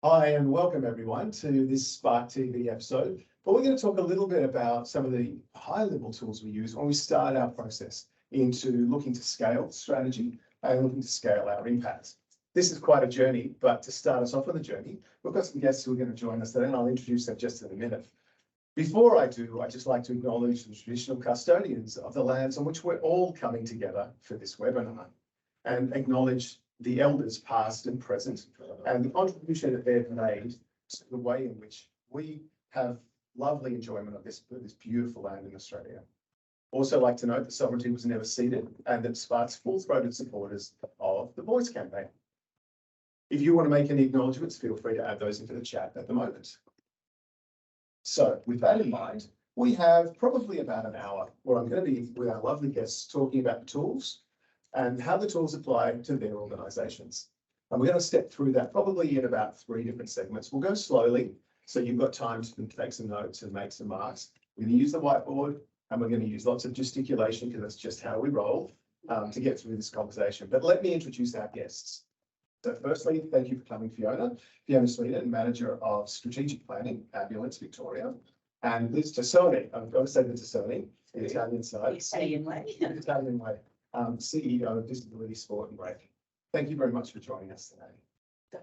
Hi and welcome everyone to this SparkTV episode. But we're going to talk a little bit about some of the high-level tools we use when we start our process into looking to scale strategy and looking to scale our impact. This is quite a journey, but to start us off on the journey, we've got some guests who are going to join us today, and I'll introduce them just in a minute. Before I do, I'd just like to acknowledge the traditional custodians of the lands on which we're all coming together for this webinar, and acknowledge the elders past and present and the contribution that they've made to the way in which we have lovely enjoyment of this beautiful land in Australia. Also like to note that sovereignty was never ceded and that Spark's full-throated supporters of the Voice campaign. If you want to make any acknowledgements, feel free to add those into the chat at the moment. So with that in mind, we have probably about an hour where I'm going to be with our lovely guests talking about the tools and how the tools apply to their organisations. And we're going to step through that probably in about 3 different segments. We'll go slowly, so you've got time to take some notes and make some marks. We're going to use the whiteboard, and we're going to use lots of gesticulation because that's just how we roll to get through this conversation. But let me introduce our guests. So firstly, thank you for coming, Fiona. Fiona Sweden, Manager of Strategic Planning, Ambulance Victoria. And Liz Tassoni, I've got to say the Tassoni, the Italian side. The Italian way. The Italian way. CEO of Disability Sport and Rec. Thank you very much for joining us today.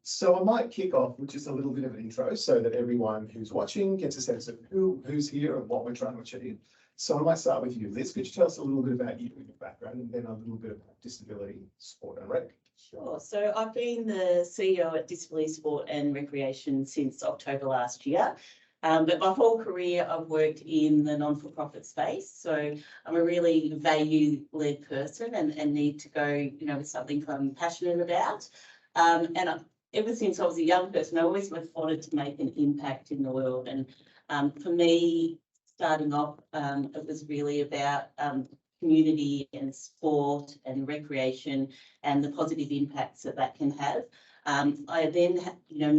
So I might kick off with just a little bit of an intro so that everyone who's watching gets a sense of who's here and what we're trying to achieve. So I might start with you, Liz. Could you tell us a little bit about you and your background, and then a little bit about Disability Sport and Rec? Sure. So I've been the CEO at Disability Sport and Recreation since October last year. But my whole career, I've worked in the non-for-profit space. So I'm a really value-led person and need to go, with something I'm passionate about. Ever since I was a young person, I always wanted to make an impact in the world. And for me, starting off, it was really about community and sport and recreation and the positive impacts that can have. I then,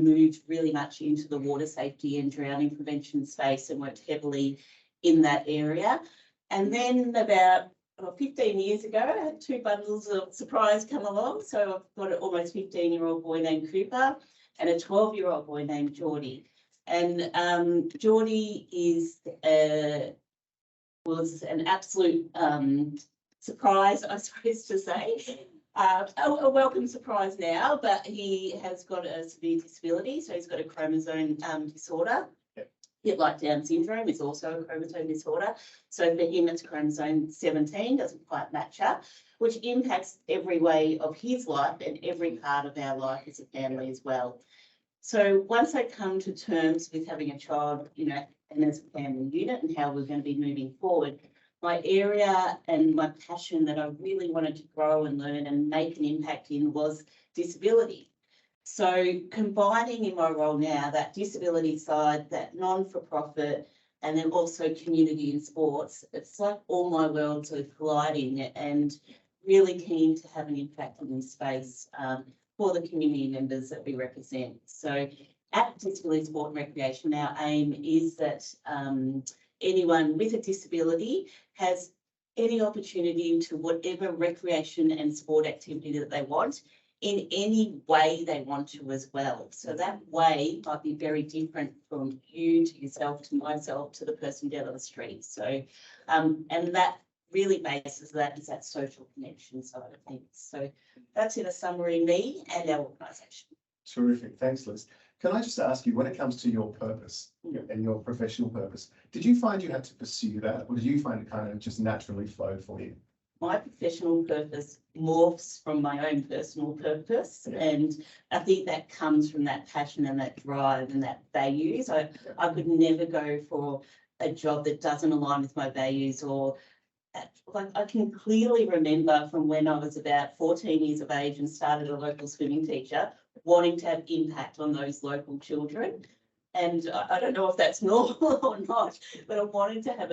moved really much into the water safety and drowning prevention space and worked heavily in that area. And then about 15 years ago, I had 2 bundles of surprise come along. So I've got an almost 15-year-old boy named Cooper and a 12-year-old boy named Geordie. And Geordie was an absolute surprise, I suppose to say. A welcome surprise now, but he has got a severe disability. So he's got a chromosome disorder. Yep. A bit like Down syndrome is also a chromosome disorder. So for him, it's chromosome 17, doesn't quite match up, which impacts every way of his life and every part of our life as a family as well. So once I come to terms with having a child, and as a family unit and how we're going to be moving forward, my area and my passion that I really wanted to grow and learn and make an impact in was disability. So combining in my role now that disability side, that non-for-profit, and then also community and sports, it's like all my worlds are colliding and really keen to have an impact in this space for the community members that we represent. So at Disability Sport and Recreation, our aim is that anyone with a disability has any opportunity into whatever recreation and sport activity that they want in any way they want to as well. So that way might be very different from you to yourself to myself to the person down on the street. So, and that really bases that is that social connection side of things. So that's in a summary, me and our organisation. Terrific. Thanks, Liz. Can I just ask you, when it comes to your purpose and your professional purpose, did you find you had to pursue that, or did you find it kind of just naturally flowed for you? My professional purpose morphs from my own personal purpose, and I think that comes from that passion and that drive and that values. I could never go for a job that doesn't align with my values, or like I can clearly remember from when I was about 14 years of age and started a local swimming teacher, wanting to have impact on those local children. And I don't know if that's normal or not, but I wanted to have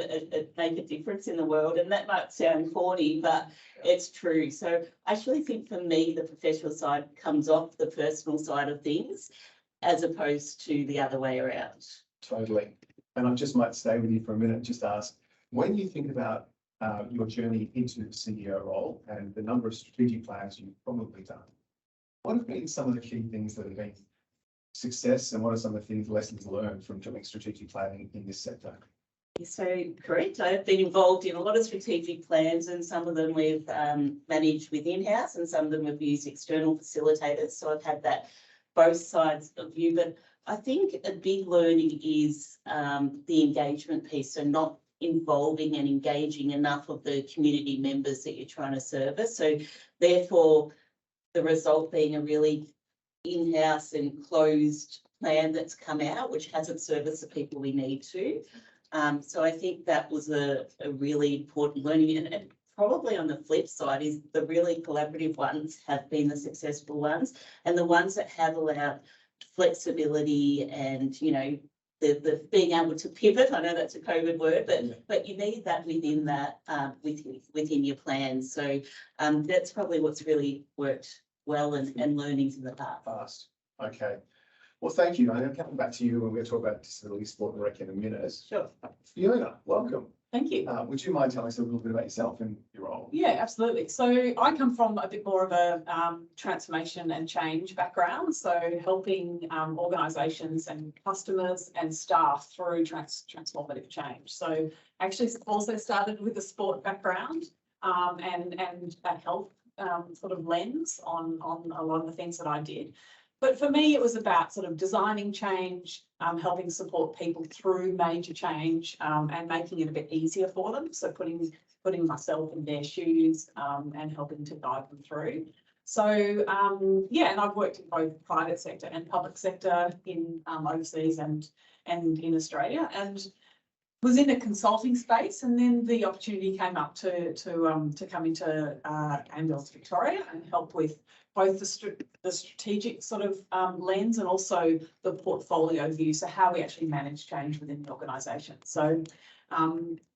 make a difference in the world. And that might sound corny, but it's true. So I actually think for me, the professional side comes off the personal side of things as opposed to the other way around. Totally. And I just might stay with you for a minute and just ask, when you think about your journey into the CEO role and the number of strategic plans you've probably done, what have been some of the key things that have been success and what are some of the things, lessons learned from doing strategic planning in this sector? So correct. I've been involved in a lot of strategic plans, and some of them we've managed with in-house, and some of them we've used external facilitators. So I've had that both sides of view. But I think a big learning is the engagement piece. So not involving and engaging enough of the community members that you're trying to service. So therefore, the result being a really in-house and closed plan that's come out, which hasn't serviced the people we need to. So I think that was a really important learning. And probably on the flip side is the really collaborative ones have been the successful ones, and the ones that have allowed flexibility and, you know, the being able to pivot. I know that's a COVID word, but you need that within that within your plans. So that's probably what's really worked well, and learnings in the past. Fast. Okay. Well, thank you. I'm coming back to you when we're going to talk about disability sport and rec in a minute. Sure. Fiona, welcome. Thank you. Would you mind telling us a little bit about yourself and your role? Yeah, absolutely. So I come from a bit more of a transformation and change background. So helping organisations and customers and staff through transformative change. So actually also started with a sport background and a health sort of lens on a lot of the things that I did. But for me, it was about sort of designing change, helping support people through major change, and making it a bit easier for them. So putting myself in their shoes, and helping to guide them through. So yeah, and I've worked in both private sector and public sector in overseas and in Australia, and was in a consulting space, and then the opportunity came up to come into Ambulance Victoria and help with both the strategic sort of lens and also the portfolio view, so how we actually manage change within the organisation. So,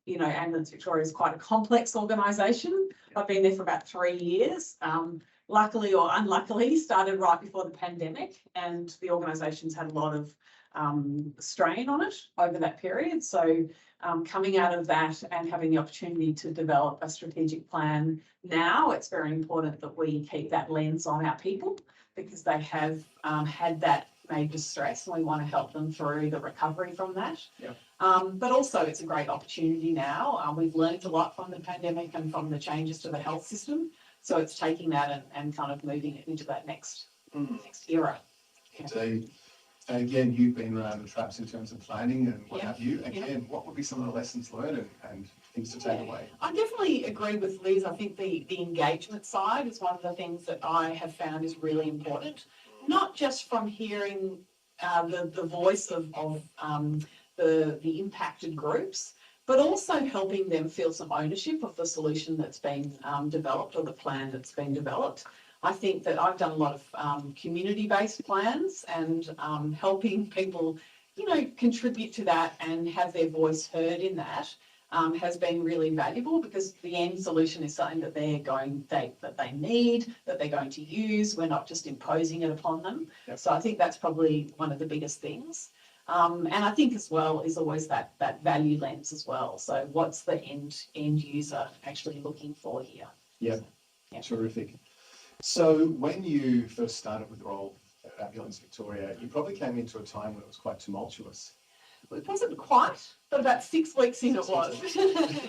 you know, Ambulance Victoria is quite a complex organisation. I've been there for about 3 years. Luckily or unluckily, started right before the pandemic, and the organisation's had a lot of strain on it over that period. So coming out of that and having the opportunity to develop a strategic plan now, it's very important that we keep that lens on our people, because they have had that major stress, and we want to help them through the recovery from that. Yeah. But also it's a great opportunity now. We've learned a lot from the pandemic and from the changes to the health system. So it's taking that and kind of moving it into that next era. Indeed. And again, you've been around the traps in terms of planning and what have you. Again, what would be some of the lessons learned and things to take away? I definitely agree with Liz. I think the engagement side is one of the things that I have found is really important, not just from hearing the voice of the impacted groups, but also helping them feel some ownership of the solution that's been developed, or the plan that's been developed. I think that I've done a lot of community-based plans, and helping people, you know, contribute to that and have their voice heard in that has been really valuable, because the end solution is something that that they need, that they're going to use. We're not just imposing it upon them. Yep. So I think that's probably one of the biggest things. And I think as well is always that value lens as well. So what's the end user actually looking for here? Yeah, so, yeah. Terrific. So when you first started with the role at Ambulance Victoria, you probably came into a time when it was quite tumultuous. It wasn't quite, but about 6 weeks in it was.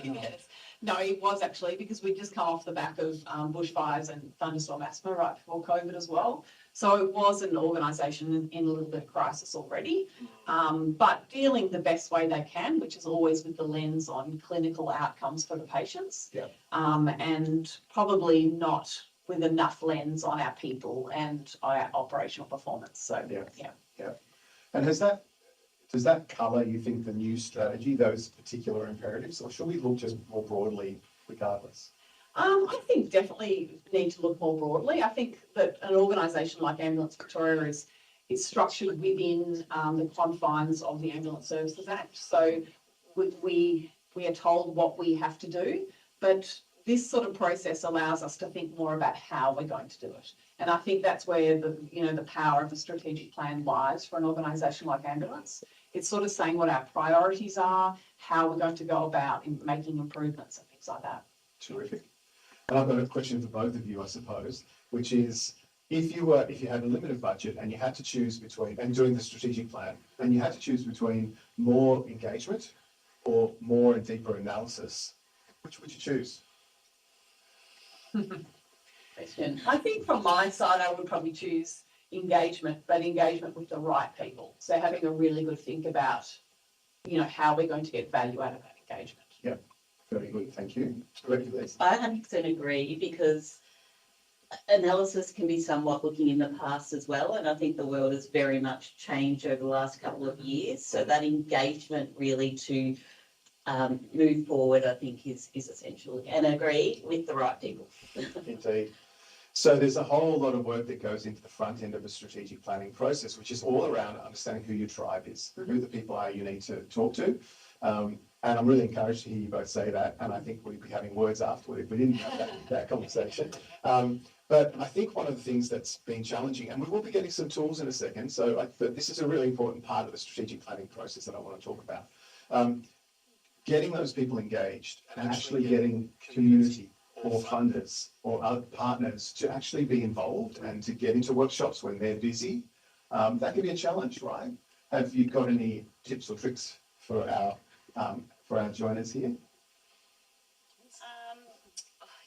Yes. No, it was actually, because we'd just come off the back of bushfires and thunderstorm asthma right before COVID as well. So it was an organisation in a little bit of crisis already, but dealing the best way they can, which is always with the lens on clinical outcomes for the patients, yeah. And probably not with enough lens on our people and our operational performance. So yeah. And does that colour, you think, the new strategy, those particular imperatives, or should we look just more broadly regardless? I think definitely need to look more broadly. I think that an organisation like Ambulance Victoria is structured within the confines of the Ambulance Services Act. So we are told what we have to do, but this sort of process allows us to think more about how we're going to do it. And I think that's where the power of a strategic plan lies for an organisation like Ambulance. It's sort of saying what our priorities are, how we're going to go about in making improvements and things like that. Terrific. And I've got a question for both of you, I suppose, which is, if you had a limited budget and you had to choose between, and doing the strategic plan, and you had to choose between more engagement or more and deeper analysis, which would you choose? Question. I think from my side, I would probably choose engagement, but engagement with the right people. So having a really good think about, how we're going to get value out of that engagement. Yeah, very good. Thank you. Correct, Liz. I 100% agree, because analysis can be somewhat looking in the past as well. And I think the world has very much changed over the last couple of years. So that engagement really to move forward, I think is essential, and agree with the right people. Indeed. So there's a whole lot of work that goes into the front end of a strategic planning process, which is all around understanding who your tribe is, who the people are you need to talk to. And I'm really encouraged to hear you both say that. And I think we'd be having words afterward if we didn't have that conversation. But I think one of the things that's been challenging, and we will be getting some tools in a second, but this is a really important part of the strategic planning process that I want to talk about. Getting those people engaged and actually getting community or funders or other partners to actually be involved and to get into workshops when they're busy, that can be a challenge, right? Have you got any tips or tricks for our joiners here?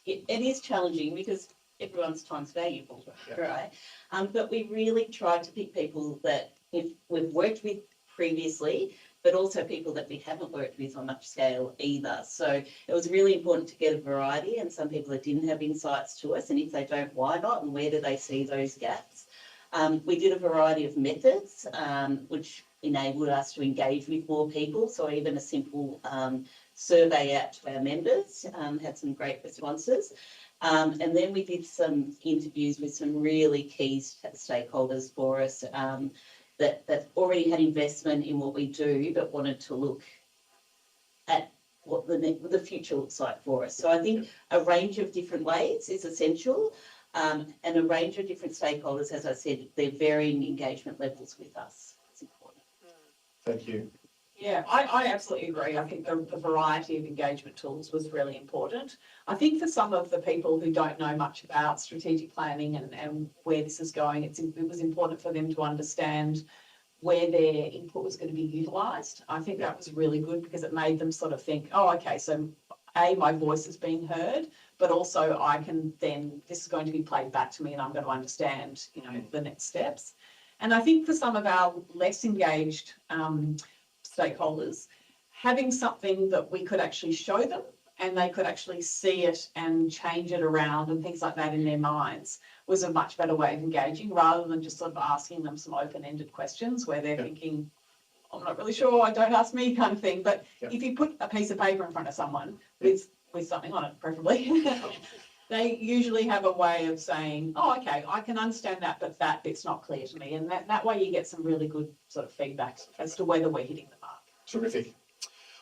It is challenging because everyone's time's valuable, right? But we really try to pick people that we've worked with previously, but also people that we haven't worked with on much scale either. So it was really important to get a variety, and some people that didn't have insights to us, and if they don't, why not, and where do they see those gaps? We did a variety of methods, which enabled us to engage with more people. So even a simple survey out to our members had some great responses. And then we did some interviews with some really key stakeholders for us, that already had investment in what we do, but wanted to look at what the future looks like for us. So I think a range of different ways is essential, and a range of different stakeholders, as I said, they're varying engagement levels with us. It's important. Thank you. Yeah, I absolutely agree. I think the variety of engagement tools was really important. I think for some of the people who don't know much about strategic planning and where this is going, it was important for them to understand where their input was going to be utilised. I think that was really good because it made them sort of think, oh, okay, so my voice is being heard, but also I can then, this is going to be played back to me and I'm going to understand, the next steps. And I think for some of our less engaged stakeholders, having something that we could actually show them and they could actually see it and change it around and things like that in their minds was a much better way of engaging, rather than just sort of asking them some open-ended questions where they're thinking, I'm not really sure, don't ask me kind of thing. But if you put a piece of paper in front of someone with something on it, preferably, they usually have a way of saying, oh, okay, I can understand that, but that bit's not clear to me. And that way you get some really good sort of feedback as to whether we're hitting the mark. Terrific.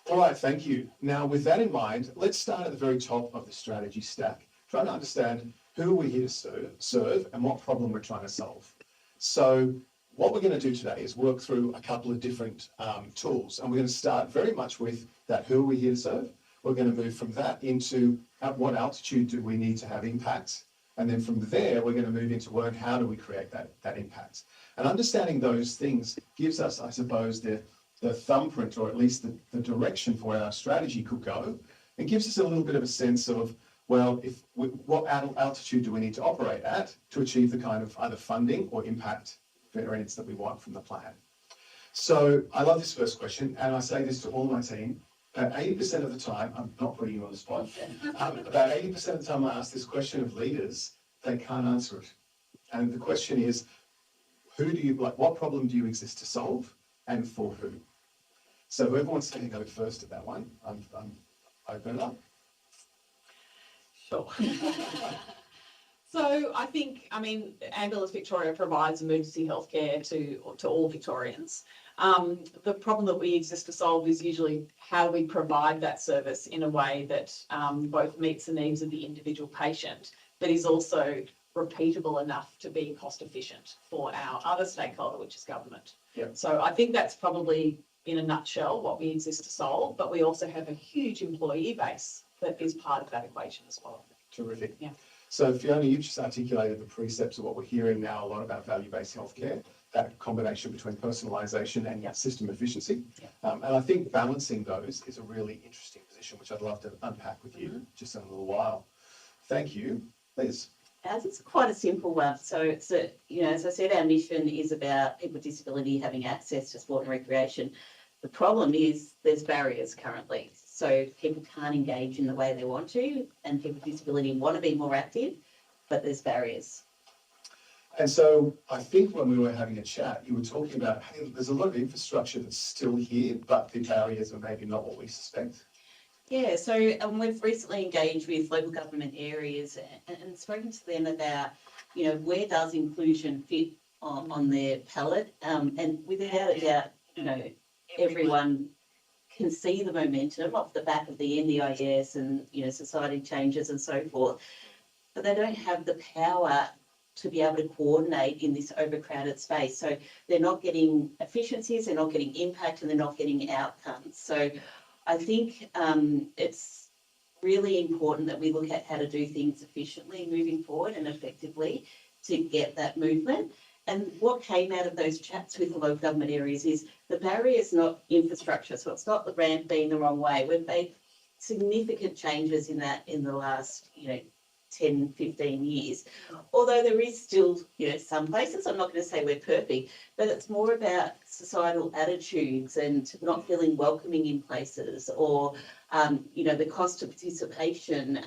All right, thank you. Now, with that in mind, let's start at the very top of the strategy stack, trying to understand who we're here to serve and what problem we're trying to solve. So what we're going to do today is work through a couple of different tools, and we're going to start very much with that who are we here to serve. We're going to move from that into at what altitude do we need to have impact, and then from there we're going to move into work, how do we create that impact. And understanding those things gives us, I suppose, the thumbprint, or at least the direction for where our strategy could go, and gives us a little bit of a sense of, well, what altitude do we need to operate at to achieve the kind of either funding or impact variance that we want from the plan. So I love this first question, and I say this to all my team. About 80% of the time, I'm not putting you on the spot, about 80% of the time I ask this question of leaders, they can't answer it. And the question is, what problem do you exist to solve, and for who? So whoever wants to go first at that one, I'm open it up. Sure. So I think, Ambulance Victoria provides emergency healthcare to all Victorians. The problem that we exist to solve is usually how we provide that service in a way that both meets the needs of the individual patient, but is also repeatable enough to be cost efficient for our other stakeholder, which is government. Yep. So I think that's probably, in a nutshell, what we exist to solve, but we also have a huge employee base that is part of that equation as well. Terrific. Yeah. So Fiona, you've just articulated the precepts of what we're hearing now a lot about value-based healthcare, that combination between personalisation and system efficiency. And I think balancing those is a really interesting position, which I'd love to unpack with you just in a little while. Thank you. Liz. As it's quite a simple one. So it's as I said, our mission is about people with disability having access to sport and recreation. The problem is there's barriers currently. So people can't engage in the way they want to, and people with disability want to be more active, but there's barriers. And so I think when we were having a chat, you were talking about, hey, there's a lot of infrastructure that's still here, but the barriers are maybe not what we suspect. Yeah, so we've recently engaged with local government areas and spoken to them about, where does inclusion fit on their palette? And without a doubt, everyone can see the momentum off the back of the NDIS and, society changes and so forth, but they don't have the power to be able to coordinate in this overcrowded space. So they're not getting efficiencies, they're not getting impact, and they're not getting outcomes. So I think it's really important that we look at how to do things efficiently moving forward and effectively to get that movement. And what came out of those chats with the local government areas is the barrier is not infrastructure. So it's not the ramp being the wrong way. We've made significant changes in that in the last, 10, 15 years. Although there is still, some places, I'm not going to say we're perfect, but it's more about societal attitudes and not feeling welcoming in places, or, the cost of participation,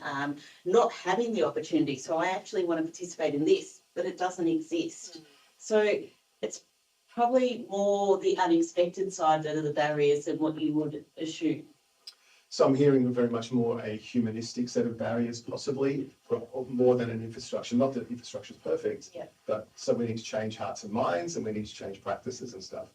not having the opportunity. So I actually want to participate in this, but it doesn't exist. So it's probably more the unexpected side that are the barriers than what you would assume. So I'm hearing very much more a humanistic set of barriers, possibly, more than an infrastructure. Not that infrastructure is perfect, but so we need to change hearts and minds, and we need to change practices and stuff.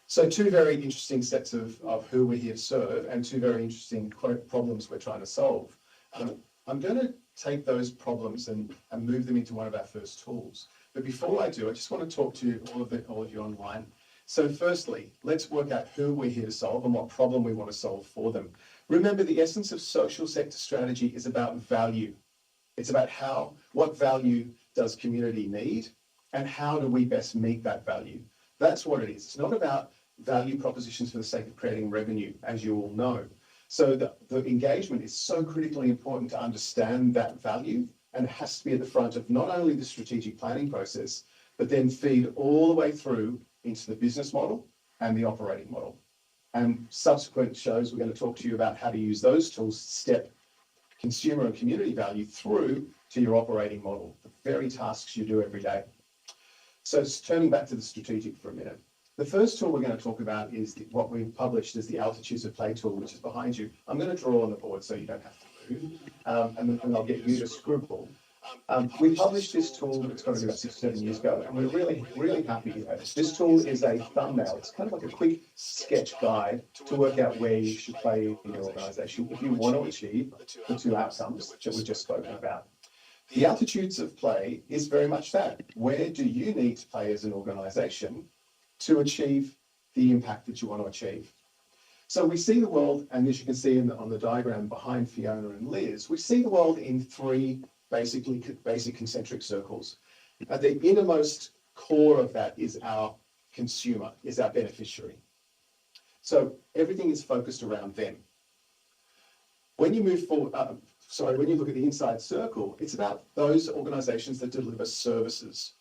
So two very interesting sets of who we're here to serve, and two very interesting problems we're trying to solve. I'm going to take those problems and move them into one of our first tools. But before I do, I just want to talk to all of you online. So firstly, let's work out who we're here to solve and what problem we want to solve for them. Remember, the essence of social sector strategy is about value. It's about what value does community need, and how do we best meet that value? That's what it is. It's not about value propositions for the sake of creating revenue, as you all know. So the engagement is so critically important to understand that value, and it has to be at the front of not only the strategic planning process, but then feed all the way through into the business model and the operating model. And subsequent shows, we're going to talk to you about how to use those tools to step consumer and community value through to your operating model, the very tasks you do every day. So turning back to the strategic for a minute. The first tool we're going to talk about is what we've published as the Altitudes of Play tool, which is behind you. I'm going to draw on the board so you don't have to move, and I'll get you to scribble. We published this tool, it's got to be about 6 or 7 years ago, and we're really, really happy with it. This tool is a thumbnail. It's kind of like a quick sketch guide to work out where you should play in your organisation if you want to achieve the two outcomes that we've just spoken about. The Altitudes of Play is very much that. Where do you need to play as an organisation to achieve the impact that you want to achieve? So we see the world, and as you can see on the diagram behind Fiona and Liz, we see the world in three basic concentric circles. At the innermost core of that is our consumer, is our beneficiary. So everything is focused around them. When you move forward, when you look at the inside circle, it's about those organisations that deliver services.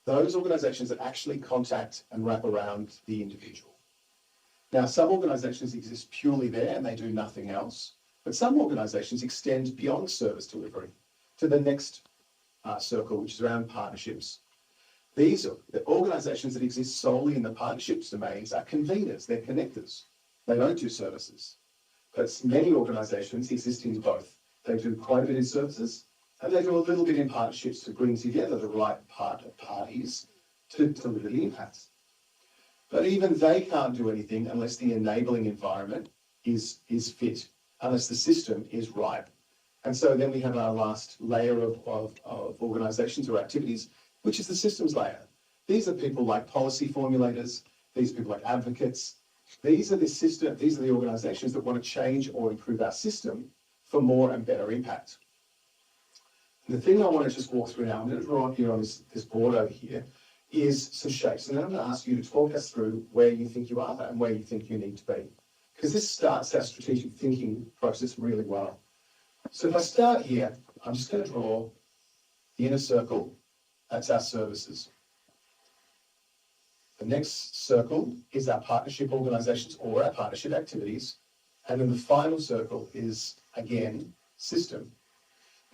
Those organisations that actually contact and wrap around the individual. Now, some organisations exist purely there and they do nothing else. But some organisations extend beyond service delivery to the next circle, which is around partnerships. These the organisations that exist solely in the partnerships domains are conveners, they're connectors. They don't do services. But many organisations exist in both. They do quite a bit in services, and they do a little bit in partnerships to bring together the right parties to deliver the impact. But even they can't do anything unless the enabling environment is fit, unless the system is ripe. And so then we have our last layer of organisations or activities, which is the systems layer. These are people like policy formulators, these are people like advocates. These are the organisations that want to change or improve our system for more and better impact. The thing I want to just walk through now, I'm going to draw on here on this board over here, is some shapes. And then I'm going to ask you to talk us through where you think you are and where you think you need to be. Because this starts our strategic thinking process really well. So if I start here, I'm just going to draw the inner circle. That's our services. The next circle is our partnership organisations or our partnership activities. And then the final circle is, again, system.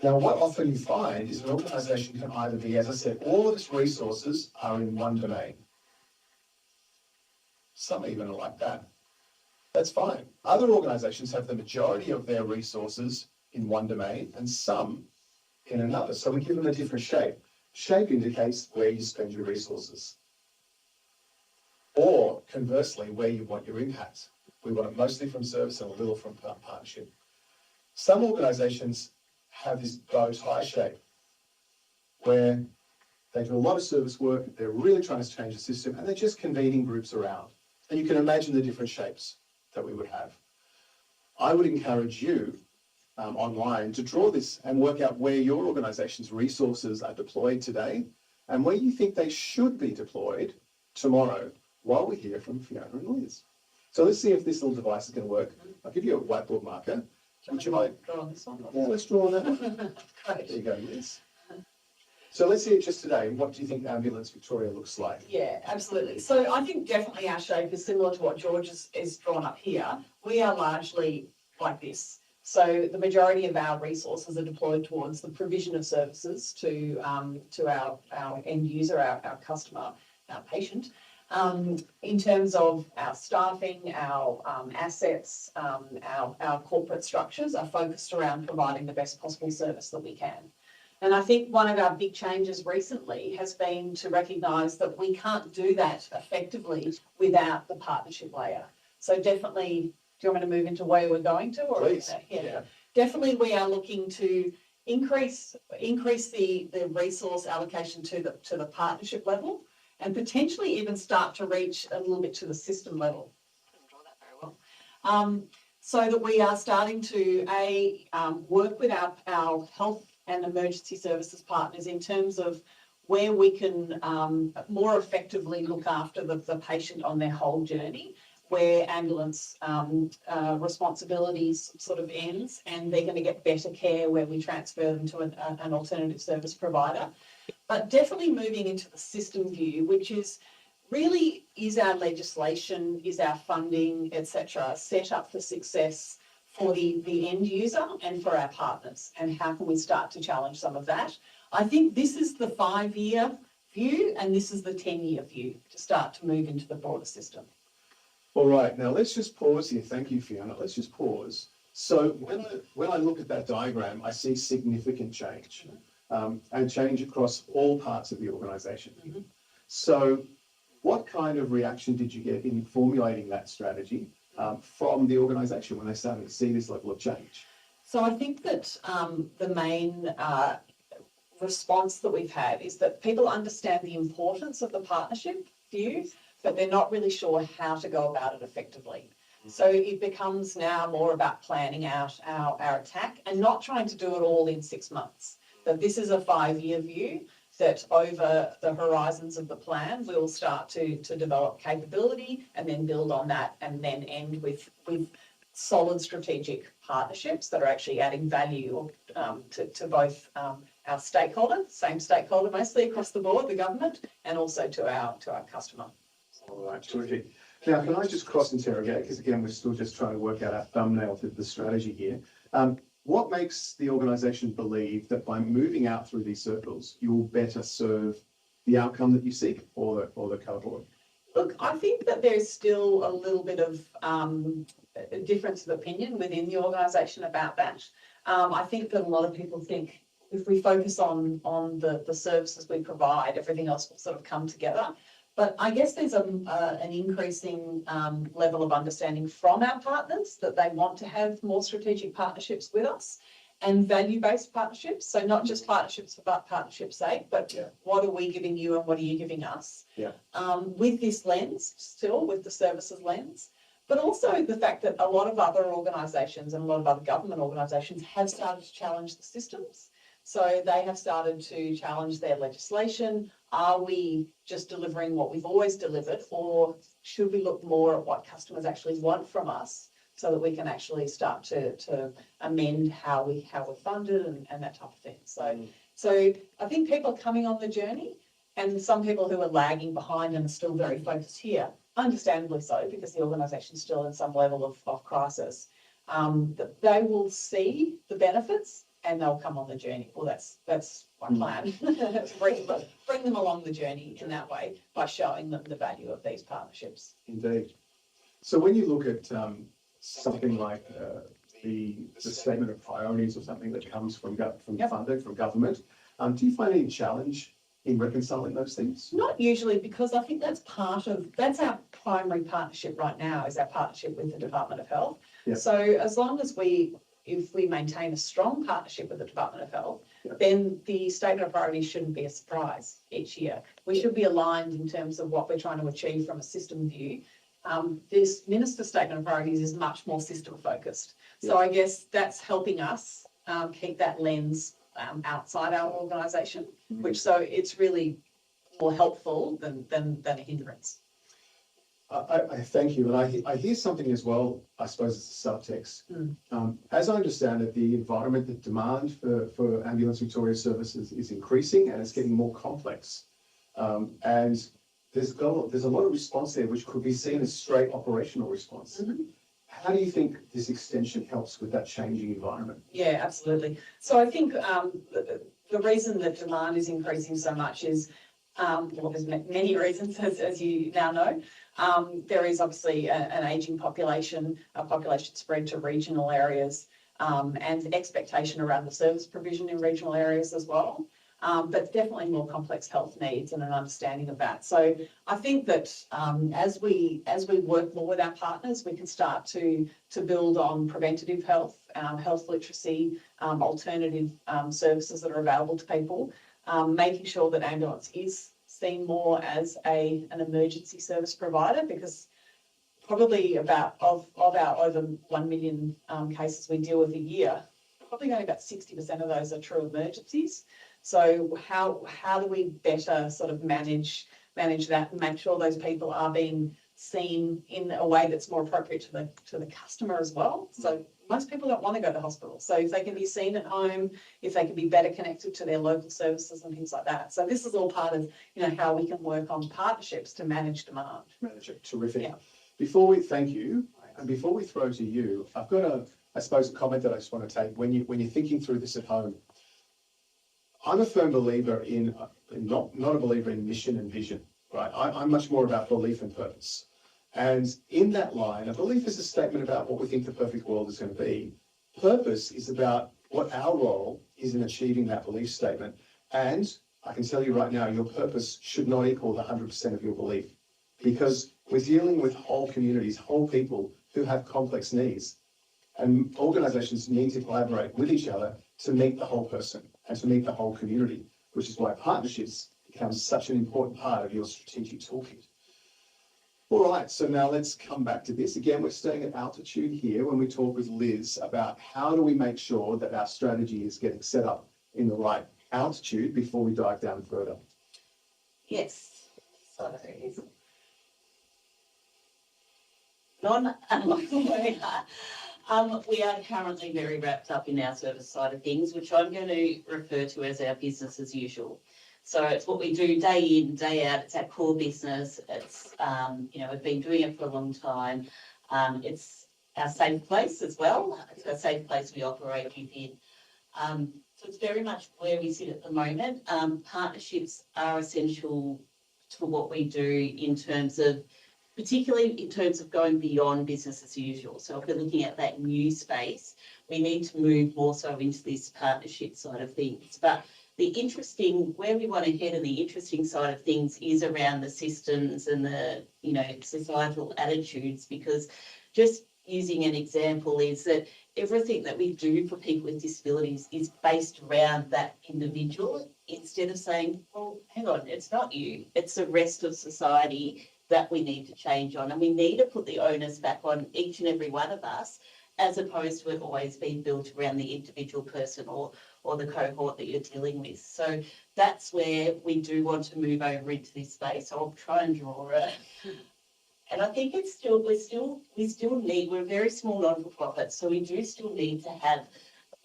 Now, what often you find is an organisation can either be, as I said, all of its resources are in one domain. Some even are like that. That's fine. Other organisations have the majority of their resources in one domain and some in another. So we give them a different shape. Shape indicates where you spend your resources. Or conversely, where you want your impact. We want it mostly from service and a little from partnership. Some organisations have this bow tie shape where they do a lot of service work, they're really trying to change the system, and they're just convening groups around. And you can imagine the different shapes that we would have. I would encourage you online to draw this and work out where your organisation's resources are deployed today and where you think they should be deployed tomorrow while we hear from Fiona and Liz. So let's see if this little device is going to work. I'll give you a whiteboard marker. Would you like? Draw on this one. Yeah, let's draw on that one. There you go, Liz. So let's see it just today. What do you think Ambulance Victoria looks like? Yeah, absolutely. So I think definitely our shape is similar to what George is drawn up here. We are largely like this. So the majority of our resources are deployed towards the provision of services to our end user, our customer, our patient. In terms of our staffing, our assets, our corporate structures are focused around providing the best possible service that we can. And I think one of our big changes recently has been to recognise that we can't do that effectively without the partnership layer. So definitely, do you want me to move into where we're going to? Or Please. Yeah. Definitely we are looking to increase the resource allocation to the partnership level and potentially even start to reach a little bit to the system level. I didn't draw that very well. So that we are starting to work with our health and emergency services partners in terms of where we can more effectively look after the patient on their whole journey, where ambulance responsibilities sort of ends and they're going to get better care where we transfer them to an alternative service provider. But definitely moving into the system view, which is really is our legislation, is our funding, etc., set up for success for the end user and for our partners, and how can we start to challenge some of that? I think this is the 5-year view and this is the 10-year view to start to move into the broader system. All right, now let's just pause here. Thank you, Fiona. Let's just pause. So when I look at that diagram, I see significant change and change across all parts of the organisation. Mm-hmm. So what kind of reaction did you get in formulating that strategy from the organisation when they started to see this level of change? So I think that the main response that we've had is that people understand the importance of the partnership view, but they're not really sure how to go about it effectively. So it becomes now more about planning out our attack and not trying to do it all in 6 months. That this is a 5-year view, that over the horizons of the plan, we'll start to develop capability and then build on that and then end with solid strategic partnerships that are actually adding value to both our stakeholder, same stakeholder mostly across the board, the government, and also to our customer. All right, terrific. Now, can I just cross-interrogate, because again, we're still just trying to work out our thumbnail to the strategy here. What makes the organisation believe that by moving out through these circles, you will better serve the outcome that you seek or the cohort? Look, I think that there's still a little bit of a difference of opinion within the organisation about that. I think that a lot of people think if we focus on the services we provide, everything else will sort of come together. But I guess there's an increasing level of understanding from our partners that they want to have more strategic partnerships with us and value-based partnerships. So not just partnerships for partnership's sake, but what are we giving you and what are you giving us? Yeah. With this lens, still with the services lens, but also the fact that a lot of other organisations and a lot of other government organisations have started to challenge the systems. So they have started to challenge their legislation. Are we just delivering what we've always delivered, or should we look more at what customers actually want from us so that we can actually start to amend how we're funded and that type of thing. So I think people are coming on the journey, and some people who are lagging behind and are still very focused here, understandably so, because the organisation is still in some level of crisis, that they will see the benefits and they'll come on the journey. Well, that's my plan. bring them along the journey in that way by showing them the value of these partnerships. Indeed. So when you look at something like the statement of priorities or something that comes from funding from government, do you find any challenge in reconciling those things? Not usually, because I think that's our primary partnership right now, is our partnership with the Department of Health. Yeah. So as long as if we maintain a strong partnership with the Department of Health, then the statement of priorities shouldn't be a surprise each year. We should be aligned in terms of what we're trying to achieve from a system view. This minister's statement of priorities is much more system focused. So I guess that's helping us keep that lens outside our organisation, which so it's really more helpful than a hindrance. I thank you, and I hear something as well. I suppose it's a subtext. As I understand it, the environment, the demand for Ambulance Victoria services is increasing, and it's getting more complex. And there's a lot of response there, which could be seen as straight operational response. How do you think this extension helps with that changing environment? Yeah, absolutely. So I think the reason that demand is increasing so much is, well, there's many reasons, as you now know. There is obviously an ageing population, a population spread to regional areas, and expectation around the service provision in regional areas as well. But definitely more complex health needs and an understanding of that. So I think that as we work more with our partners, we can start to build on preventative health, health literacy, alternative services that are available to people, making sure that ambulance is seen more as an emergency service provider, because probably of our over 1 million cases we deal with a year, probably only about 60% of those are true emergencies. So how do we better sort of manage that and make sure those people are being seen in a way that's more appropriate to the customer as well? So most people don't want to go to hospital. So if they can be seen at home, if they can be better connected to their local services and things like that. So this is all part of how we can work on partnerships to manage demand. Manage it. Terrific. Yeah. Before we thank you, and before we throw to you, I've got I suppose a comment that I just want to take when you're thinking through this at home. I'm a firm believer in not a believer in mission and vision, right? I'm much more about belief and purpose. And in that line, a belief is a statement about what we think the perfect world is going to be. Purpose is about what our role is in achieving that belief statement. And I can tell you right now, your purpose should not equal the 100% of your belief, because we're dealing with whole communities, whole people who have complex needs. And organisations need to collaborate with each other to meet the whole person and to meet the whole community, which is why partnerships become such an important part of your strategic toolkit. All right, so now let's come back to this. Again, we're staying at altitude here when we talk with Liz about how do we make sure that our strategy is getting set up in the right altitude before we dive down further. Yes, so non-unlike we are currently very wrapped up in our service side of things, which I'm going to refer to as our business as usual. So it's what we do day in, day out. It's our core business. It's, we've been doing it for a long time. It's our safe place as well. It's our safe place we operate within. So it's very much where we sit at the moment. Partnerships are essential to what we do particularly in terms of going beyond business as usual. So if we're looking at that new space, we need to move more so into this partnership side of things. But where we want to head and the interesting side of things is around the systems and the, societal attitudes, because just using an example is that everything that we do for people with disabilities is based around that individual, instead of saying, well, hang on, it's not you, it's the rest of society that we need to change on. And we need to put the onus back on each and every one of us, as opposed to it always being built around the individual person or or the cohort that you're dealing with. So that's where we do want to move over into this space. So I'll try and draw it. And I think it's still, we still need, we're a very small non-for-profit, so we do still need to have,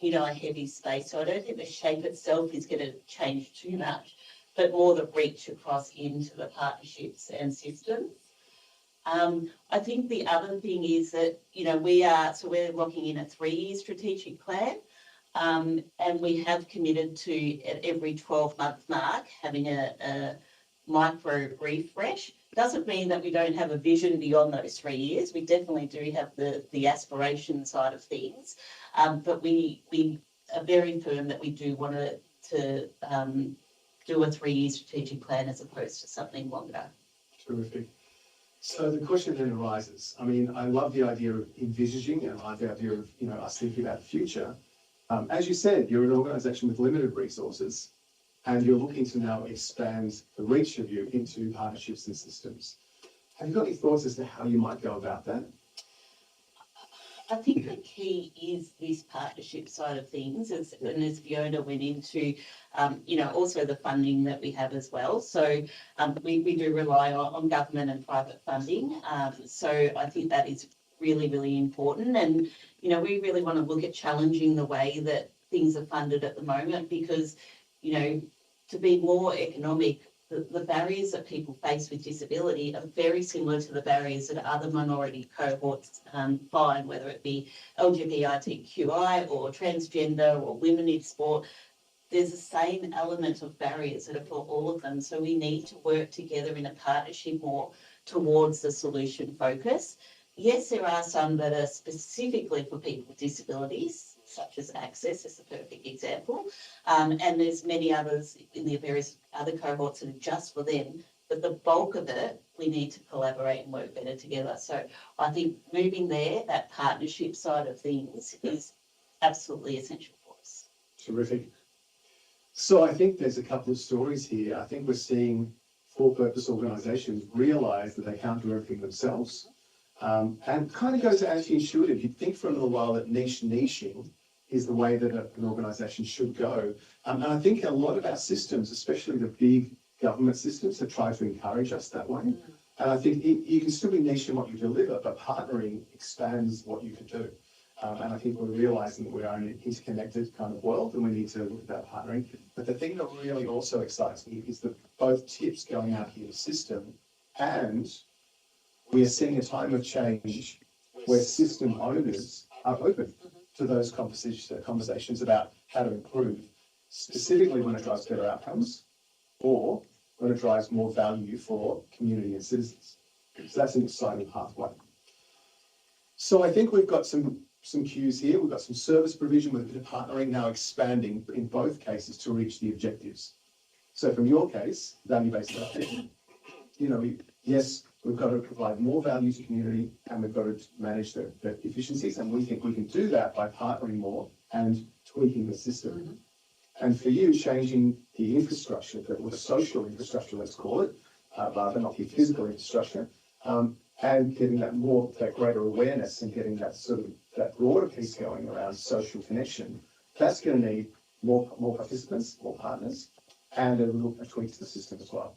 you know, a heavy space. So I don't think the shape itself is going to change too much, but more the reach across into the partnerships and systems. I think the other thing is that, you know, we're locking in a 3-year strategic plan. And we have committed to at every 12-month mark having a micro refresh. Doesn't mean that we don't have a vision beyond those 3 years. We definitely do have the aspiration side of things, but we are very firm that we do want to do a 3-year strategic plan as opposed to something longer. Terrific. So the question then arises, I mean, I love the idea of envisaging and I like the idea of, you know, us thinking about the future. As you said, you're an organisation with limited resources and you're looking to now expand the reach of you into partnerships and systems. Have you got any thoughts as to how you might go about that? I think the key is this partnership side of things, and as Fiona went into, you know, also the funding that we have as well. So we do rely on government and private funding. So I think that is really, really important. And, you know, we really want to look at challenging the way that things are funded at the moment because, you know, to be more economic, the barriers that people face with disability are very similar to the barriers that other minority cohorts find, whether it be LGBTQI or transgender or women in sport. There's the same element of barriers that are for all of them. So we need to work together in a partnership more towards the solution focus. Yes, there are some that are specifically for people with disabilities, such as access is a perfect example. And there's many others in the various other cohorts that are just for them. But the bulk of it, we need to collaborate and work better together. So I think moving there, that partnership side of things is absolutely essential for us. Terrific. So I think there's a couple of stories here. I think we're seeing for-purpose organisations realise that they can't do everything themselves. And kind of goes anti-intuitive. You'd think for a little while that niching is the way that an organisation should go. And I think a lot of our systems, especially the big government systems, have tried to encourage us that way. And I think you can still be niche in what you deliver, but partnering expands what you can do. And I think we're realising that we are in an interconnected kind of world and we need to look at that partnering. But the thing that really also excites me is that both tips going out here to system, and we are seeing a time of change where system owners are open to those conversations about how to improve, specifically when it drives better outcomes or when it drives more value for community and citizens. So that's an exciting pathway. So I think we've got some cues here. We've got some service provision with a bit of partnering now expanding in both cases to reach the objectives. So from your case, value-based partnership, you know, yes, we've got to provide more value to community and we've got to manage the efficiencies, and we think we can do that by partnering more and tweaking the system. And for you, changing the infrastructure, or the social infrastructure, let's call it, rather than not the physical infrastructure, and getting that greater awareness and getting that sort of that broader piece going around social connection, that's going to need more participants, more partners, and a tweak to the system as well.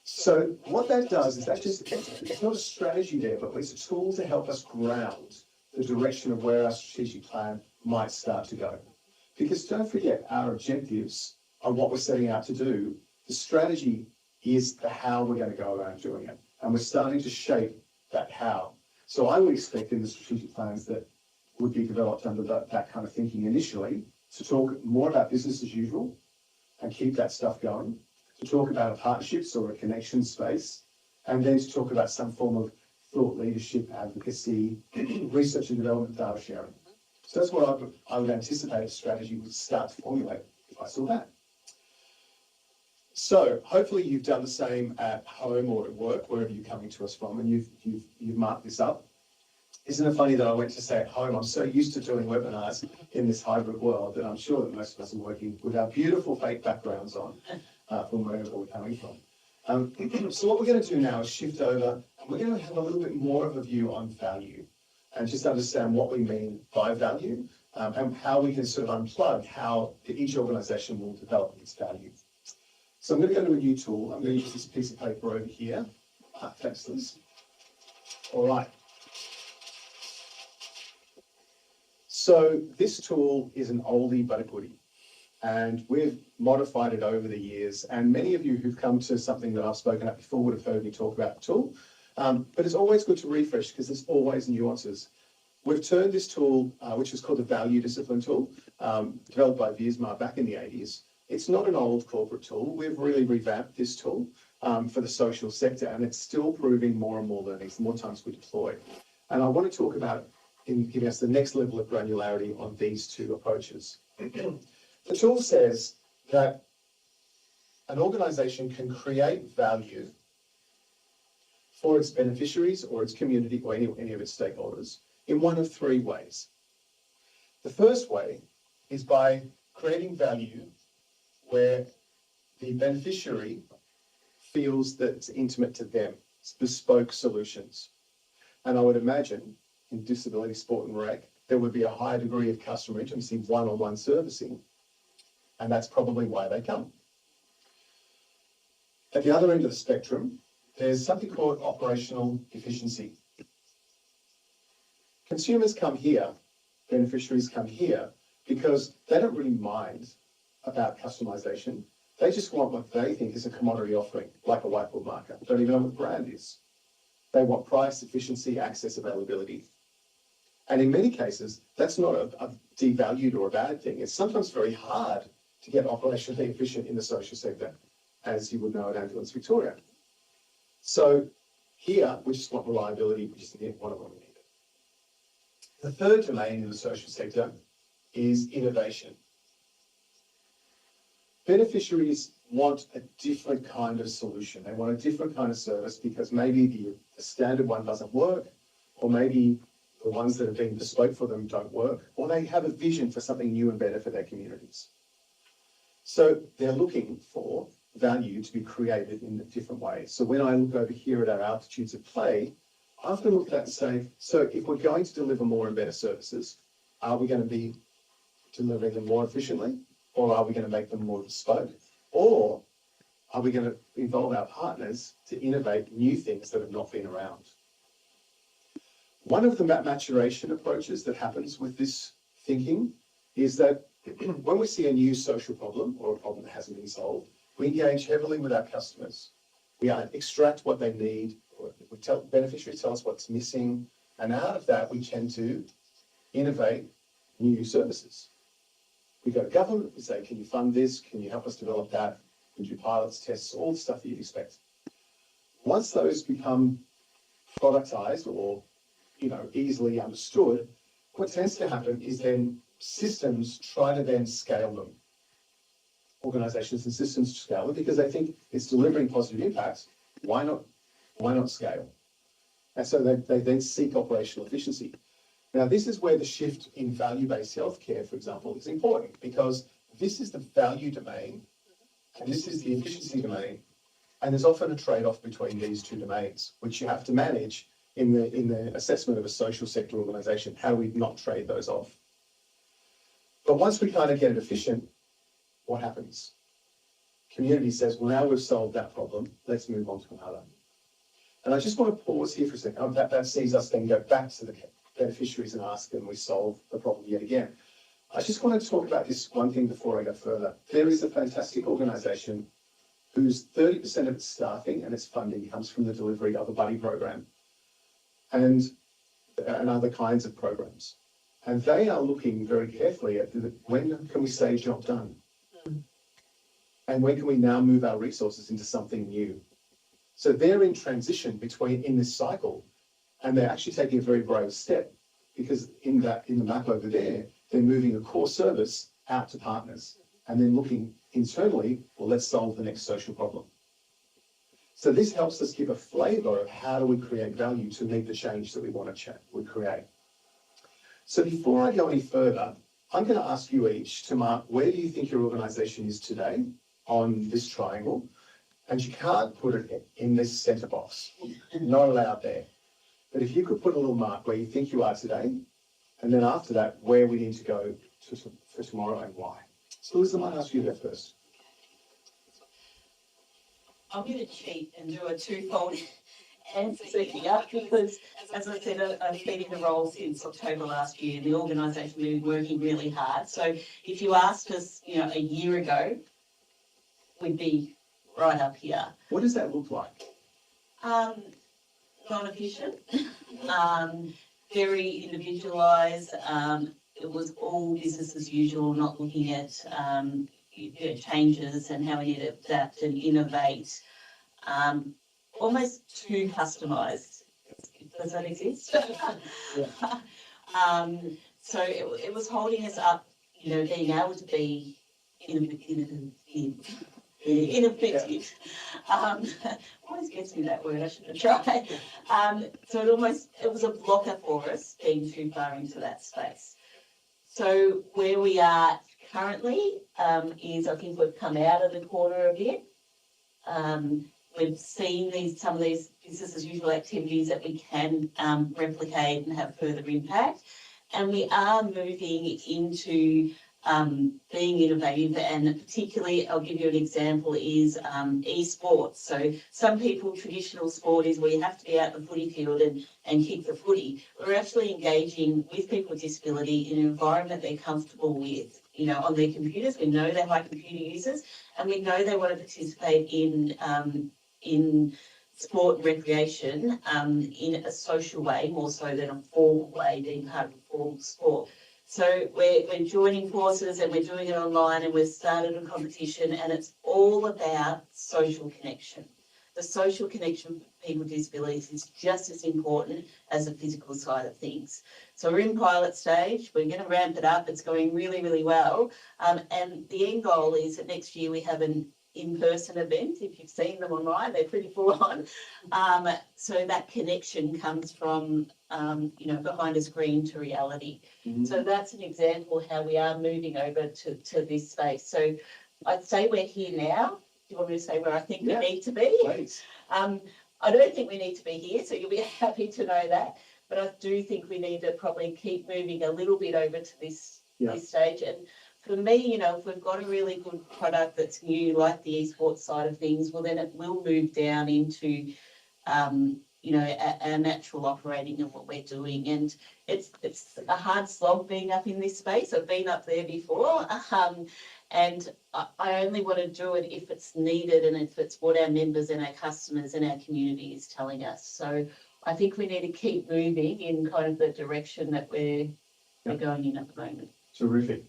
So what that does is it's not a strategy there, but it's a tool to help us ground the direction of where our strategic plan might start to go. Because don't forget, our objectives are what we're setting out to do. The strategy is the how we're going to go around doing it. And we're starting to shape that how. So I would expect in the strategic plans that would be developed under that kind of thinking initially to talk more about business as usual and keep that stuff going, to talk about a partnerships or a connection space, and then to talk about some form of thought leadership, advocacy, research and development, data sharing. So that's what I would anticipate a strategy would start to formulate if I saw that. So hopefully you've done the same at home or at work, wherever you're coming to us from, and you've marked this up. Isn't it funny that I went to say at home, I'm so used to doing webinars in this hybrid world that I'm sure that most of us are working with our beautiful fake backgrounds on from wherever we're coming from. So what we're going to do now is shift over, and we're going to have a little bit more of a view on value and just understand what we mean by value and how we can sort of unplug how each organisation will develop its value. So I'm going to go to a new tool. I'm going to use this piece of paper over here. Thanks, Liz. All right. So this tool is an oldie but a goodie, and we've modified it over the years. And many of you who've come to something that I've spoken at before would have heard me talk about the tool. But it's always good to refresh because there's always nuances. We've turned this tool, which is called the Value Discipline tool, developed by Visma back in the 80s. It's not an old corporate tool. We've really revamped this tool for the social sector, and it's still proving more and more learnings the more times we deploy. And I want to talk about in giving us the next level of granularity on these two approaches. The tool says that an organisation can create value for its beneficiaries or its community or any of its stakeholders in one of three ways. The first way is by creating value where the beneficiary feels that it's intimate to them. It's bespoke solutions. And I would imagine in disability sport and rec, there would be a higher degree of customer intimacy, one-on-one servicing, and that's probably why they come. At the other end of the spectrum, there's something called operational efficiency. Consumers come here, beneficiaries come here, because they don't really mind about customization. They just want what they think is a commodity offering, like a whiteboard marker. They don't even know what the brand is. They want price, efficiency, access, availability. And in many cases, that's not a devalued or a bad thing. It's sometimes very hard to get operationally efficient in the social sector, as you would know at Ambulance Victoria. So here, we just want reliability, we just need one of what we need. The third domain in the social sector is innovation. Beneficiaries want a different kind of solution. They want a different kind of service because maybe the standard one doesn't work, or maybe the ones that have been bespoke for them don't work, or they have a vision for something new and better for their communities. So they're looking for value to be created in different ways. So when I look over here at our altitudes of play, I often look at that and say, so if we're going to deliver more and better services, are we going to be delivering them more efficiently? Or are we going to make them more bespoke? Or are we going to involve our partners to innovate new things that have not been around? One of the maturation approaches that happens with this thinking is that when we see a new social problem or a problem that hasn't been solved, we engage heavily with our customers. We extract what they need, or we tell beneficiaries tell us what's missing, and out of that we tend to innovate new services. We go to government, we say, can you fund this? Can you help us develop that? We do pilots, tests, all the stuff that you'd expect. Once those become productized or easily understood, what tends to happen is then systems try to then scale them. Organizations and systems scale them because they think it's delivering positive impacts. Why not scale? And so they then seek operational efficiency. Now, this is where the shift in value-based healthcare, for example, is important because this is the value domain and this is the efficiency domain. And there's often a trade-off between these two domains, which you have to manage in the assessment of a social sector organization. How do we not trade those off? But once we kind of get it efficient, what happens? Community says, well, now we've solved that problem, let's move on to another. And I just want to pause here for a second. That sees us then go back to the beneficiaries and ask them, we solve the problem yet again. I just want to talk about this one thing before I go further. There is a fantastic organisation whose 30% of its staffing and its funding comes from the delivery of a buddy program and other kinds of programs. And they are looking very carefully at when can we say job done? And when can we now move our resources into something new? So they're in transition in this cycle, and they're actually taking a very brave step because in the map over there, they're moving a core service out to partners and then looking internally, well, let's solve the next social problem. So this helps us give a flavour of how do we create value to meet the change that we want to create. So before I go any further, I'm going to ask you each to mark where do you think your organisation is today on this triangle, and you can't put it in this centre box, not allowed there. But if you could put a little mark where you think you are today, and then after that, where we need to go for tomorrow and why. So Liz, I might ask you that first. I'm going to cheat and do a twofold answer here because, as I said, I've been in the role since October last year. The organisation has been working really hard. So if you asked us, a year ago, we'd be right up here. What does that look like? Non-efficient, very individualised. It was all business as usual, not looking at changes and how we need to adapt and innovate. Almost too customised. Does that exist? So it was holding us up, being able to be ineffective. Always gets me that word, I should have tried. So it was a blocker for us being too far into that space. So where we are currently is I think we've come out of the corner a bit. We've seen some of these business as usual activities that we can replicate and have further impact. And we are moving into being innovative, and particularly, I'll give you an example, is esports. So some people, traditional sport is where you have to be out in the footy field and kick the footy. We're actually engaging with people with disability in an environment they're comfortable with, on their computers. We know they're high computer users, and we know they want to participate in sport and recreation in a social way, more so than a formal way, being part of a formal sport. So we're joining forces and we're doing it online, and we've started a competition, and it's all about social connection. The social connection for people with disabilities is just as important as the physical side of things. So we're in pilot stage, we're going to ramp it up, it's going really, really well. And the end goal is that next year we have an in-person event. If you've seen them online, they're pretty full on. So that connection comes from, behind a screen to reality. Mm-hmm. So that's an example how we are moving over to this space. So I'd say we're here now. Do you want me to say where I think we need to be? Please. I don't think we need to be here, so you'll be happy to know that. But I do think we need to probably keep moving a little bit over to this stage. And for me, if we've got a really good product that's new, like the esports side of things, well, then it will move down into, our natural operating of what we're doing. And it's a hard slog being up in this space. I've been up there before, and I only want to do it if it's needed and if it's what our members and our customers and our community is telling us. So I think we need to keep moving in kind of the direction that we're going in at the moment. Terrific.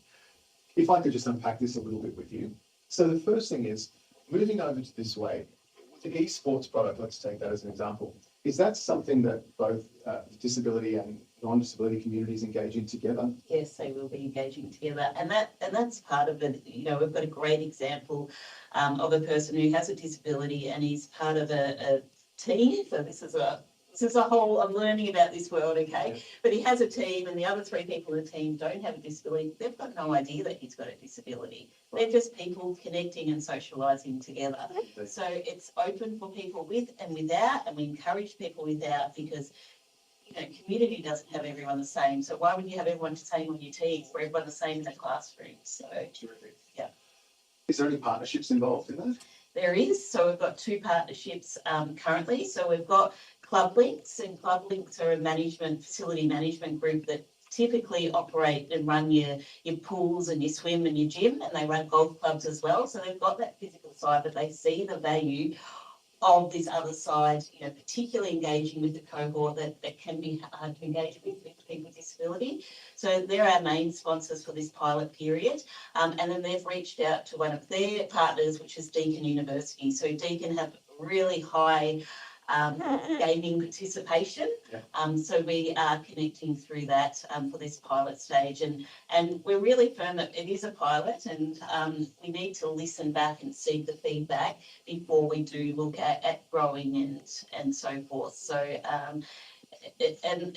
If I could just unpack this a little bit with you. So the first thing is moving over to this way, with the esports product, let's take that as an example. Is that something that both disability and non-disability communities engage in together? Yes, they will be engaging together. And that's part of it. We've got a great example of a person who has a disability and he's part of a team. So this is a whole, I'm learning about this world, okay? Yeah. But he has a team, and the other 3 people in the team don't have a disability. They've got no idea that he's got a disability. They're just people connecting and socialising together. So it's open for people with and without, and we encourage people without because, community doesn't have everyone the same. So why would you have everyone the same on your team or everyone the same in the classroom? So, terrific. Yeah. Is there any partnerships involved in that? There is. So we've got 2 partnerships currently. So we've got Club Links, and Club Links are a facility management group that typically operate and run your pools and your swim and your gym, and they run golf clubs as well. So they've got that physical side, but they see the value of this other side, particularly engaging with the cohort that can be hard to engage with people with disability. So they're our main sponsors for this pilot period. And then they've reached out to one of their partners, which is Deakin University. So Deakin have really high gaming participation. So we are connecting through that for this pilot stage. And we're really firm that it is a pilot, and we need to listen back and see the feedback before we do look at growing and so forth. So and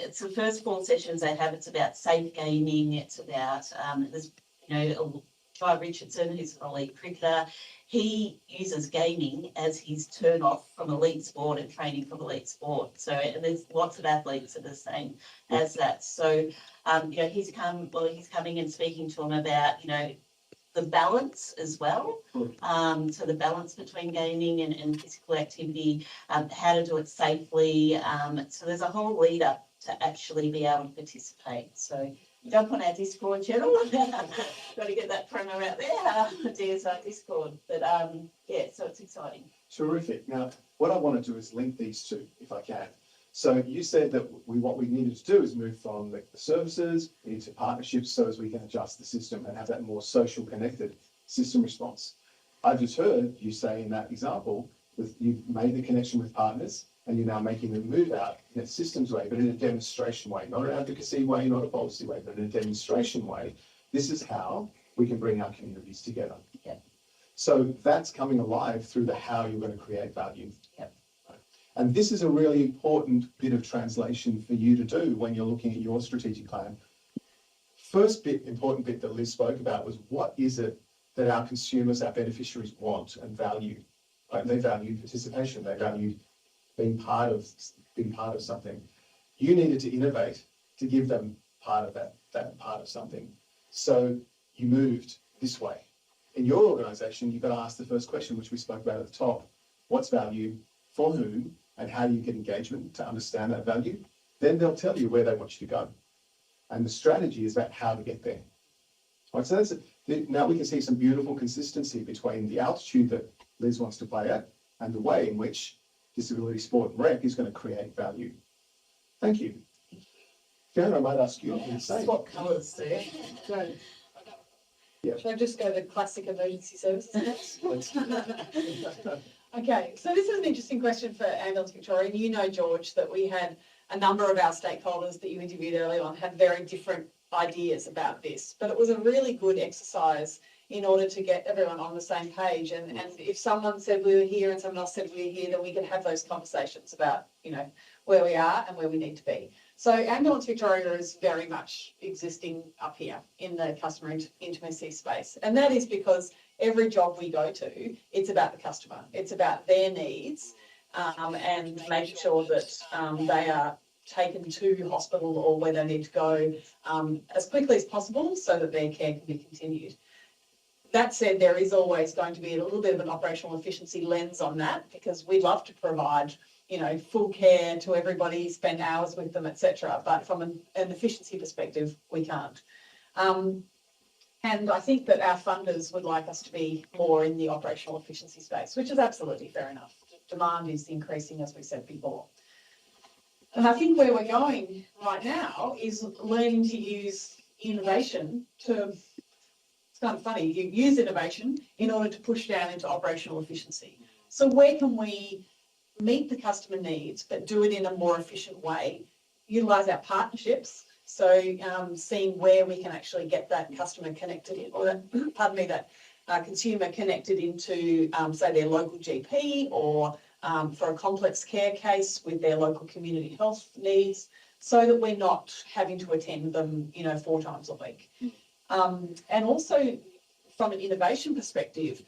it's the first 4 sessions they have. It's about safe gaming. It's about there's Guy Richardson, who's an elite cricketer, he uses gaming as his turn off from elite sport and training from elite sport. So, and there's lots of athletes that are the same as that. So, he's coming and speaking to them about, the balance as well. So the balance between gaming and physical activity, how to do it safely. So there's a whole lead up to actually be able to participate. So jump on our Discord channel. Got to get that promo out there, DSI Discord. But so it's exciting. Terrific. Now, what I want to do is link these two, if I can. So you said that what we needed to do is move from the services into partnerships so as we can adjust the system and have that more social connected system response. I just heard you say in that example, you've made the connection with partners and you're now making them move out in a systems way, but in a demonstration way, not an advocacy way, not a policy way, but in a demonstration way. This is how we can bring our communities together. Yep. So that's coming alive through the how you're going to create value. Yep. And this is a really important bit of translation for you to do when you're looking at your strategic plan. First important bit that Liz spoke about was what is it that our consumers, our beneficiaries want and value? Right? They value participation. They value being part of something. You needed to innovate to give them part of that part of something. So you moved this way. In your organisation, you've got to ask the first question, which we spoke about at the top. What's value, for whom, and how do you get engagement to understand that value? Then they'll tell you where they want you to go. And the strategy is about how to get there. Right, so now we can see some beautiful consistency between the altitude that Liz wants to play at and the way in which disability sport and rec is going to create value. Thank you. Fiona, I might ask you the same. What colours do? Yeah. Should I just go to classic emergency services? Let's- Okay, so this is an interesting question for Ambulance Victoria. And you know, George, that we had a number of our stakeholders that you interviewed earlier on had very different ideas about this, but it was a really good exercise in order to get everyone on the same page. And if someone said we were here and someone else said we were here, then we could have those conversations about, where we are and where we need to be. So Ambulance Victoria is very much existing up here in the customer intimacy space. And that is because every job we go to, it's about the customer. It's about their needs and making sure that they are taken to hospital or where they need to go as quickly as possible so that their care can be continued. That said, there is always going to be a little bit of an operational efficiency lens on that because we'd love to provide full care to everybody, spend hours with them, etc. But from an efficiency perspective, we can't. And I think that our funders would like us to be more in the operational efficiency space, which is absolutely fair enough. Demand is increasing, as we said before. And I think where we're going right now is learning to use innovation to, it's kind of funny, you use innovation in order to push down into operational efficiency. So where can we meet the customer needs, but do it in a more efficient way, utilise our partnerships. So seeing where we can actually get that customer connected, or that consumer connected into, say, their local GP or for a complex care case with their local community health needs, so that we're not having to attend them, 4 times a week. And also from an innovation perspective,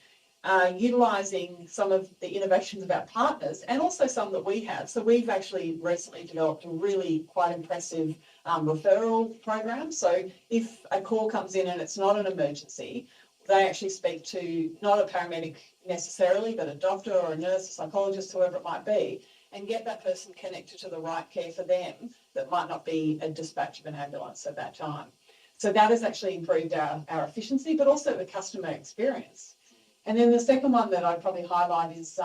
utilising some of the innovations of our partners and also some that we have. So we've actually recently developed a really quite impressive referral program. So if a call comes in and it's not an emergency, they actually speak to not a paramedic necessarily, but a doctor or a nurse, a psychologist, whoever it might be, and get that person connected to the right care for them that might not be a dispatch of an ambulance at that time. So that has actually improved our efficiency, but also the customer experience. And then the second one that I'd probably highlight is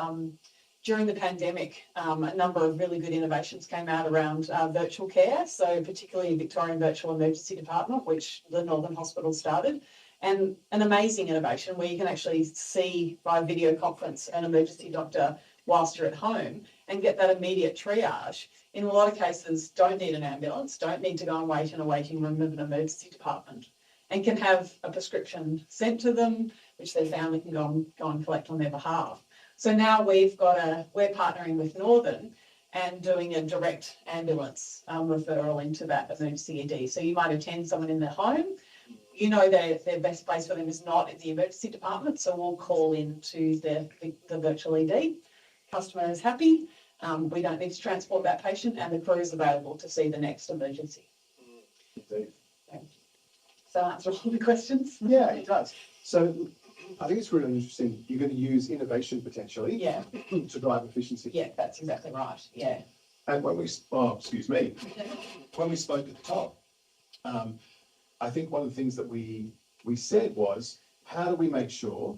during the pandemic, a number of really good innovations came out around virtual care. So particularly Victorian Virtual Emergency Department, which the Northern Hospital started, and an amazing innovation where you can actually see by video conference an emergency doctor whilst you're at home and get that immediate triage. In a lot of cases, don't need an ambulance, don't need to go and wait in a waiting room of an emergency department, and can have a prescription sent to them, which their family can go and collect on their behalf. So now we're partnering with Northern and doing a direct ambulance referral into that emergency ED. So you might attend someone in their home, you know, their best place for them is not in the emergency department, so we'll call into the virtual ED. Customer is happy, we don't need to transport that patient, and the crew is available to see the next emergency. Indeed. So answer all the questions? Yeah, it does. So I think it's really interesting. You're going to use innovation potentially Yeah, to drive efficiency. yeah, that's exactly right, yeah. And when we, oh, excuse me, when we spoke at the top, I think one of the things that we said was, how do we make sure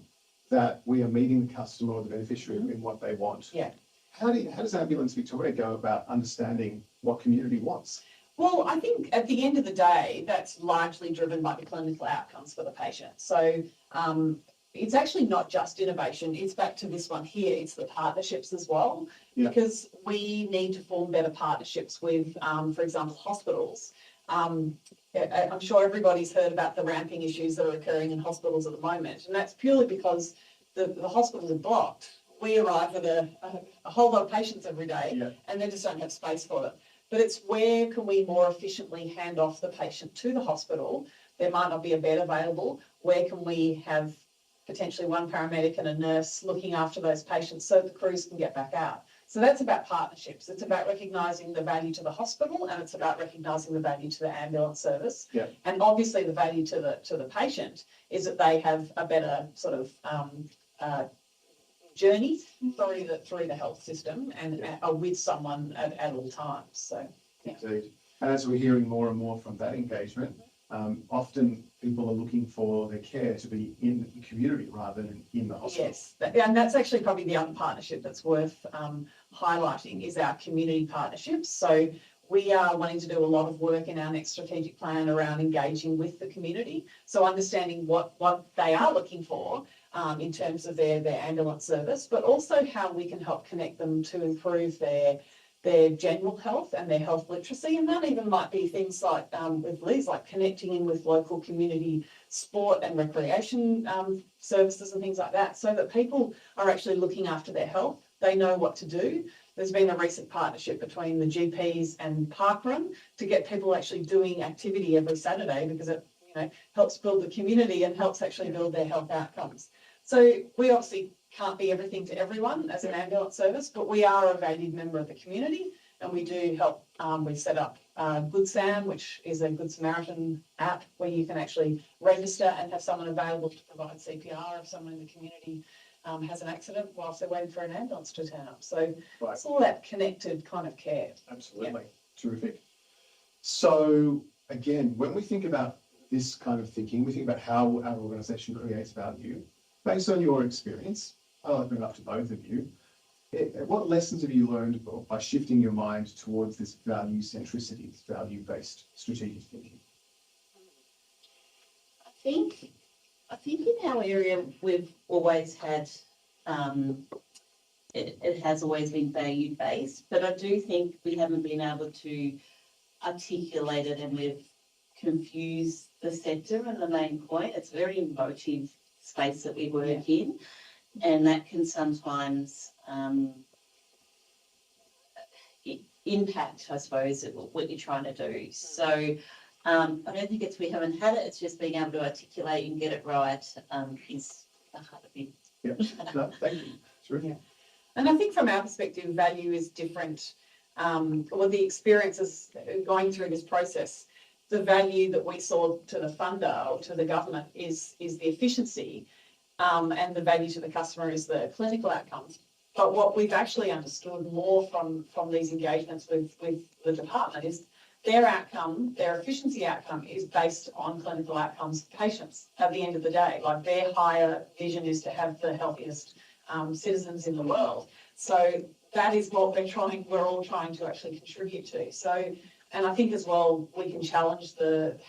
that we are meeting the customer or the beneficiary in what they want? Yeah. How does Ambulance Victoria go about understanding what community wants? Well, I think at the end of the day, that's largely driven by the clinical outcomes for the patient. So it's actually not just innovation, it's back to this one here, it's the partnerships as well. Yeah. Because we need to form better partnerships with, for example, hospitals. I'm sure everybody's heard about the ramping issues that are occurring in hospitals at the moment, and that's purely because the hospitals are blocked. We arrive with a whole lot of patients every day, Yeah. and they just don't have space for them. But it's where can we more efficiently hand off the patient to the hospital? There might not be a bed available. Where can we have potentially one paramedic and a nurse looking after those patients so the crews can get back out? So that's about partnerships. It's about recognising the value to the hospital, and it's about recognising the value to the ambulance service. Yeah. And obviously the value to the patient is that they have a better sort of journey through the health system and are with someone at all times. So yeah. Indeed. And as we're hearing more and more from that engagement, often people are looking for their care to be in the community rather than in the hospital. Yes, and that's actually probably the other partnership that's worth highlighting is our community partnerships. So we are wanting to do a lot of work in our next strategic plan around engaging with the community. So understanding what they are looking for in terms of their ambulance service, but also how we can help connect them to improve their general health and their health literacy. And that even might be things like with Liz, like connecting in with local community sport and recreation services and things like that, so that people are actually looking after their health. They know what to do. There's been a recent partnership between the GPs and Parkrun to get people actually doing activity every Saturday, because it helps build the community and helps actually build their health outcomes. So we obviously can't be everything to everyone as an ambulance service, but we are a valued member of the community, and we do help. We've set up Good Sam, which is a Good Samaritan app where you can actually register and have someone available to provide CPR if someone in the community has an accident whilst they're waiting for an ambulance to turn up. So Right. it's all that connected kind of care. Absolutely. Terrific. So again, when we think about this kind of thinking, we think about how our organisation creates value. Based on your experience, I'll open it up to both of you. What lessons have you learned by shifting your mind towards this value centricity, this value-based strategic thinking? I think in our area we've always had, it has always been value based, but I do think we haven't been able to articulate it, and we've confused the sector and the main point. It's a very emotive space that we work in, and that can sometimes impact, I suppose, what you're trying to do. So I don't think we haven't had it, it's just being able to articulate and get it right is the harder bit. Yeah, no, thank you. Terrific. Yeah. And I think from our perspective, value is different. Or the experiences going through this process, the value that we saw to the funder or to the government is the efficiency, and the value to the customer is the clinical outcomes. But what we've actually understood more from these engagements with the department is their outcome, their efficiency outcome is based on clinical outcomes for patients at the end of the day. Like their higher vision is to have the healthiest citizens in the world. So that is what we're all trying to actually contribute to. So, and I think as well, we can challenge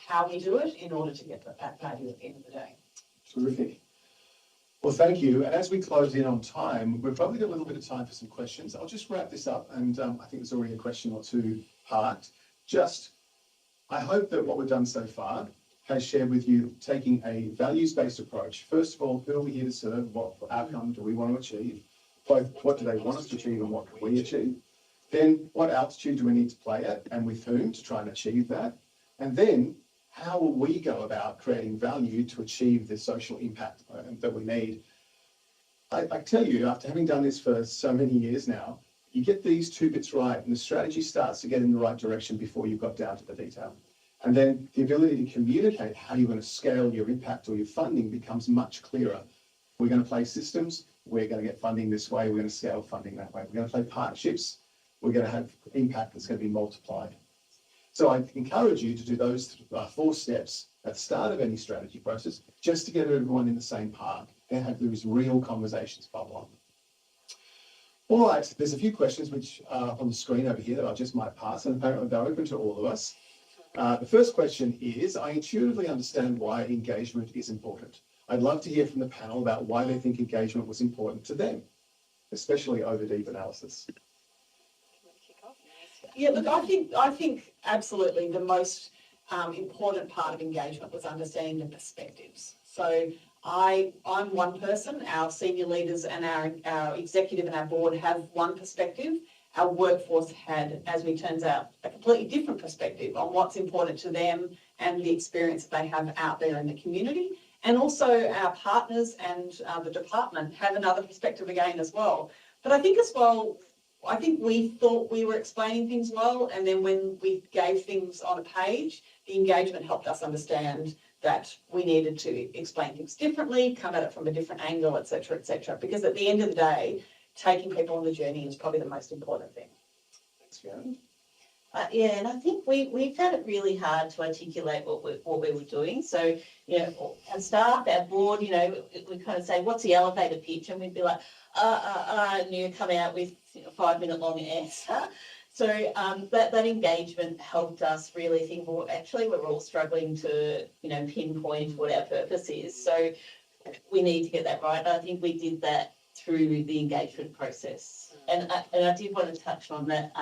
how we do it in order to get that value at the end of the day. Terrific. Well, thank you. And as we close in on time, we've probably got a little bit of time for some questions. I'll just wrap this up, and I think there's already a question or two parked. I hope that what we've done so far has shared with you taking a values-based approach. First of all, who are we here to serve? What outcome do we want to achieve? Both what do they want us to achieve and what can we achieve? Then what altitude do we need to play at and with whom to try and achieve that? And then how will we go about creating value to achieve the social impact that we need? I tell you, after having done this for so many years now, you get these two bits right and the strategy starts to get in the right direction before you've got down to the detail. And then the ability to communicate how you're going to scale your impact or your funding becomes much clearer. We're going to play systems, we're going to get funding this way, we're going to scale funding that way. We're going to play partnerships, we're going to have impact that's going to be multiplied. So I encourage you to do those 4 steps at the start of any strategy process, just to get everyone in the same park and have those real conversations bubble up. All right, there's a few questions which are on the screen over here that I just might pass, and apparently they're open to all of us. The first question is, I intuitively understand why engagement is important. I'd love to hear from the panel about why they think engagement was important to them, especially over deep analysis. Yeah, look, I think absolutely the most important part of engagement was understanding the perspectives. So I'm one person, our senior leaders and our executive and our board have one perspective. Our workforce had, as it turns out, a completely different perspective on what's important to them and the experience that they have out there in the community. And also our partners and the department have another perspective again as well. But I think as well, I think we thought we were explaining things well, and then when we gave things on a page, the engagement helped us understand that we needed to explain things differently, come at it from a different angle, et cetera, because at the end of the day, taking people on the journey is probably the most important thing. Thanks, Fiona. Yeah, and I think we found it really hard to articulate what we were doing. So, you know, our staff, our board, you know, we kind of say, what's the elevator pitch? And we'd be like, and you come out with a 5-minute long answer. So that engagement helped us really think, well, actually, we're all struggling to, you know, pinpoint what our purpose is. So we need to get that right. And I think we did that through the engagement process. And I did want to touch on that.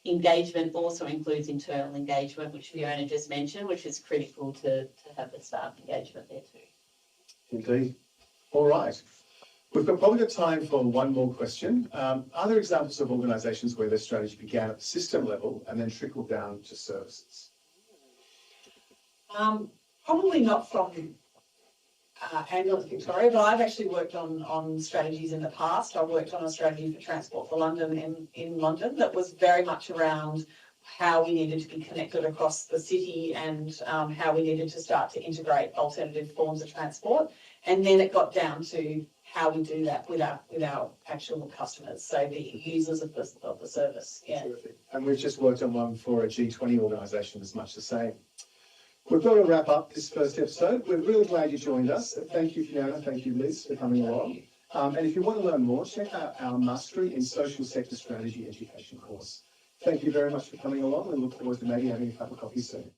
Engagement also includes internal engagement, which Fiona just mentioned, which is critical to have the staff engagement there too. Indeed. All right. We've probably got time for one more question. Are there examples of organisations where their strategy began at the system level and then trickled down to services? Probably not from Ambulance Victoria, but I've actually worked on strategies in the past. I worked on a strategy for Transport for London in London that was very much around how we needed to be connected across the city and how we needed to start to integrate alternative forms of transport. And then it got down to how we do that with our actual customers, so the users of the service. Yeah. Terrific. And we've just worked on one for a G20 organisation that's much the same. We've got to wrap up this first episode. We're really glad you joined us. Thank you, Fiona. Thank you, Liz, for coming along. And if you want to learn more, check out our Mastery in Social Sector Strategy education course. Thank you very much for coming along and look forward to maybe having a cup of coffee soon.